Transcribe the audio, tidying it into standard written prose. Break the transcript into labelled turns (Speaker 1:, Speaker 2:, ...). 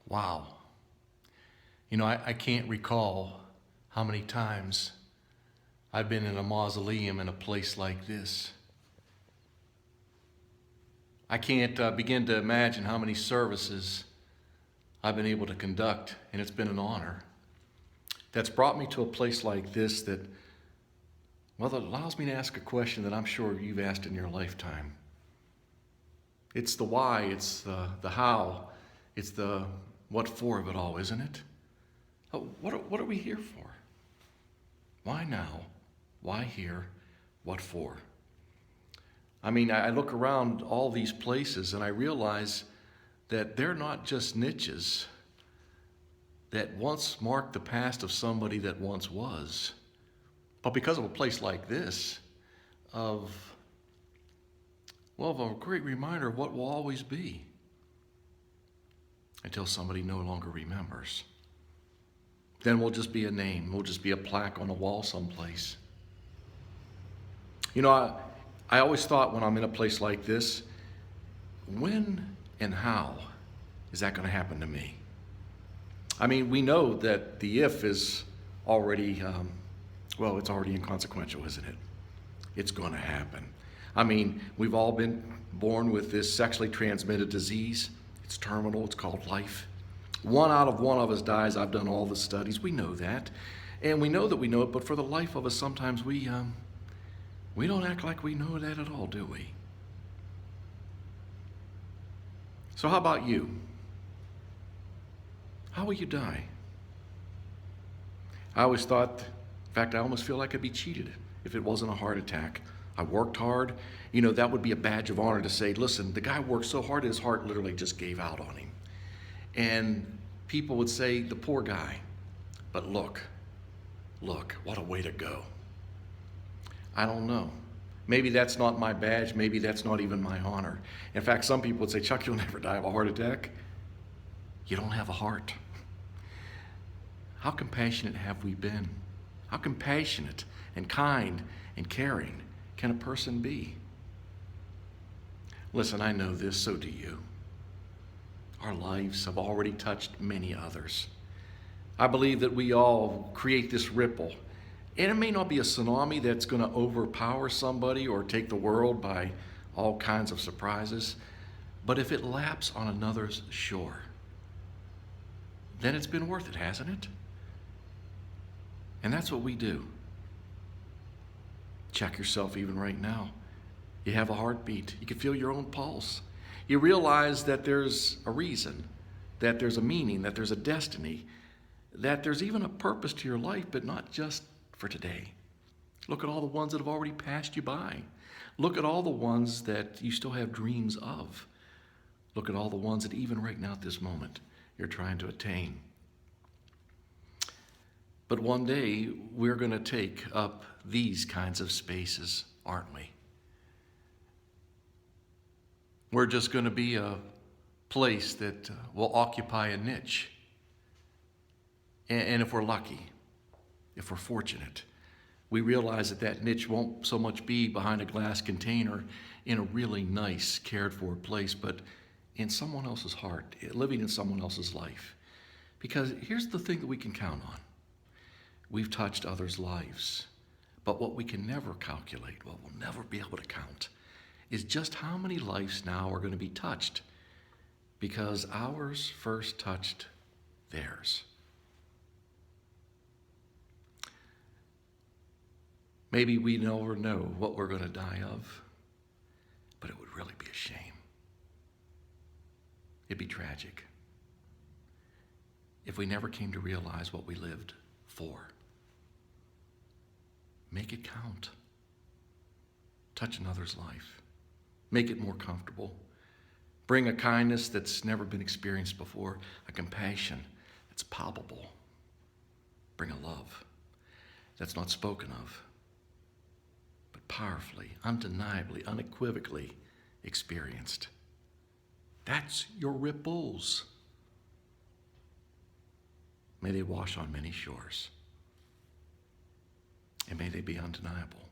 Speaker 1: Wow. I can't recall how many times I've been in a mausoleum in a place like this. I can't begin to imagine how many services I've been able to conduct, and it's been an honor. That's brought me to a place like this that allows me to ask a question that I'm sure you've asked in your lifetime. It's the why, it's the how, it's the what for of it all, isn't it? What are we here for? Why now? Why here? What for? I look around all these places and I realize that they're not just niches that once marked the past of somebody that once was, but because of a place like this, of a great reminder of what will always be until somebody no longer remembers. Then we'll just be a name. We'll just be a plaque on a wall someplace. I always thought when I'm in a place like this, when and how is that going to happen to me? We know that the if is already, it's already inconsequential, isn't it? It's going to happen. We've all been born with this sexually transmitted disease. It's terminal. It's called life. 1 out of 1 of us dies. I've done all the studies. We know that. And we know that we know it, but for the life of us, sometimes we don't act like we know that at all, do we? So how about you? How will you die? I always thought, in fact, I almost feel like I'd be cheated if it wasn't a heart attack. I worked hard. That would be a badge of honor to say, listen, the guy worked so hard his heart literally just gave out on him. And people would say, the poor guy. But look, what a way to go. I don't know. Maybe that's not my badge. Maybe that's not even my honor. In fact, some people would say, Chuck, you'll never die of a heart attack. You don't have a heart. How compassionate have we been? How compassionate and kind and caring can a person be? Listen, I know this, so do you. Our lives have already touched many others. I believe that we all create this ripple. And it may not be a tsunami that's going to overpower somebody or take the world by all kinds of surprises, but if it laps on another's shore, then it's been worth it, hasn't it? And that's what we do. Check yourself even right now. You have a heartbeat. You can feel your own pulse. You realize that there's a reason, that there's a meaning, that there's a destiny, that there's even a purpose to your life, but not just for today. Look at all the ones that have already passed you by. Look at all the ones that you still have dreams of. Look at all the ones that even right now at this moment you're trying to attain. But one day we're going to take up these kinds of spaces, aren't we? We're just going to be a place that will occupy a niche. And if we're lucky, if we're fortunate, we realize that niche won't so much be behind a glass container in a really nice, cared-for place, but in someone else's heart, living in someone else's life. Because here's the thing that we can count on. We've touched others' lives, but what we can never calculate, what we'll never be able to count, is just how many lives now are going to be touched because ours first touched theirs. Maybe we never know what we're going to die of, but it would really be a shame. It'd be tragic if we never came to realize what we lived for. Make it count. Touch another's life. Make it more comfortable. Bring a kindness that's never been experienced before, a compassion that's palpable. Bring a love that's not spoken of, but powerfully, undeniably, unequivocally experienced. That's your ripples. May they wash on many shores, and may they be undeniable.